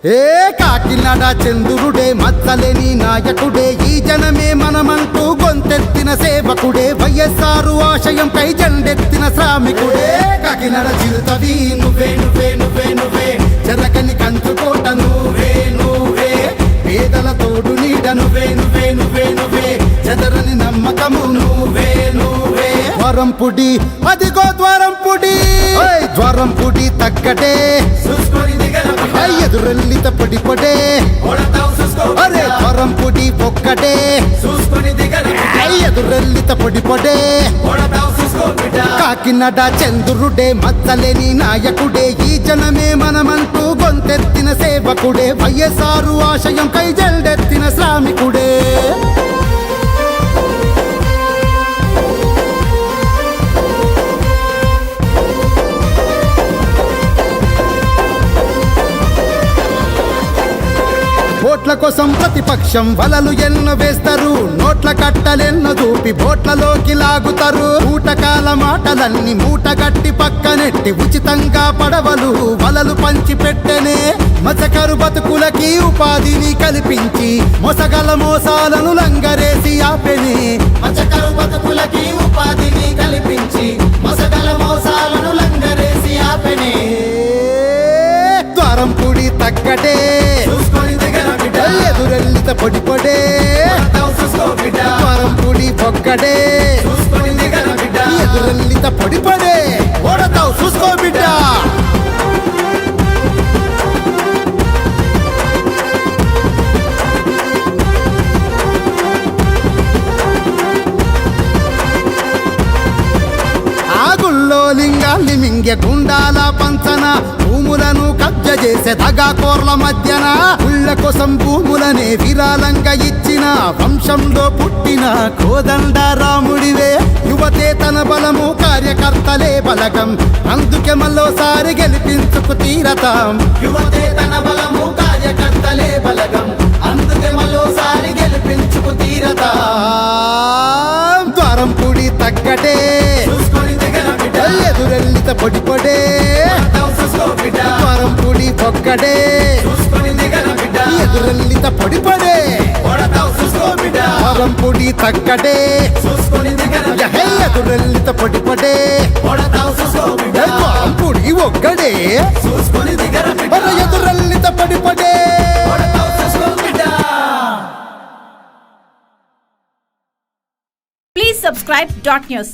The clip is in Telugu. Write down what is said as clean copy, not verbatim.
ఏ కాకినాడ చంద్రుడే మచ్చలేని నాయకుడే ఈ జనమే మనమంటూ గొంతెత్తిన సేవకుడే వైఎస్ఆర్ ఆశయంపై జెండెత్తిన శ్రామికుడే కాకినాడ చిరుతవి నువ్వే నువ్వే నువ్వే నువ్వే చెరకని కంచుకోట నువ్వే నువ్వే పేదల తోడు నీడ నువ్వే నువ్వే నువ్వే నువ్వే చెదరని నమ్మకము నువ్వే నువ్వే ద్వారంపుడి అదిగో ద్వారంపుడి ద్వారంపుడి తగ్గటే ఎదురెల్లిత పొడి పొడే అరే ద్వారంపుడి ఒక్కటే ఎదురెల్లిత పొడి పొడే కాకినాడ చంద్రుడే మచ్చలేని నాయకుడే ఈ జనమే మనమంటూ గొంతెత్తిన సేవకుడే వైఎస్ఆర్ ఆశయం కై జెండెత్తిన శ్రామికుడే ఓట్ల కోసం ప్రతిపక్షం వలలు ఎన్నో వేస్తారు నోట్ల కట్టలెన్నో దూపి బోట్లలోకి లాగుతారు ఊటకాల మాటలన్నీ మూటగట్టి పక్కనెట్టి ఉచితంగా పడవలు వలలు పంచి పెట్టెనే మత్స్యకారు బతుకులకి ఉపాధిని కల్పించి మొసగల మోసాలను లంగరేసి ఆపెనే మత్స్యకారు బతుకులకి ఉపాధిని కల్పించి మొసగల మోసాలను లంగరేసి ఆపెనే ద్వారంపుడి తగ్గటే ఎదురెల్లిత పొడి పొడే ద్వారంపుడి ఒక్కడే ఎదురెల్లిత పొడి పొడే ఓడతావు చూసుకో బిడ్డ లింగాల్ని మింగె గుండాల పంచన భూములను కబ్జ చేసే దగాకోర్ల మధ్యన ఉళ్ళ కోసం భూములనే విరాళంగా ఇచ్చిన వంశంలో పుట్టిన కోదండ రాముడివే యువతే తన బలము కార్యకర్తలే బలగం అందుకే మళ్ళోసారి గెలిపించుకు తీరతాం యువతే తన బలము కార్యకర్తలే బలగం అందుకే మళ్ళోసారి గెలిపించుకు తీరతాం ద్వారంపుడి తగ్గటే ఎదురెల్లిత పొడి పొడే ద్వారంపుడి ఒక్కడే ఎదురెల్లిత పొడి పొడే ద్వారంపుడి తగ్గడే ఎదురెల్లిత పొడి పొడే ద్వారంపుడి ఒక్కడే ఎదురెల్లిత పొడి పొడే Please subscribe Dot News.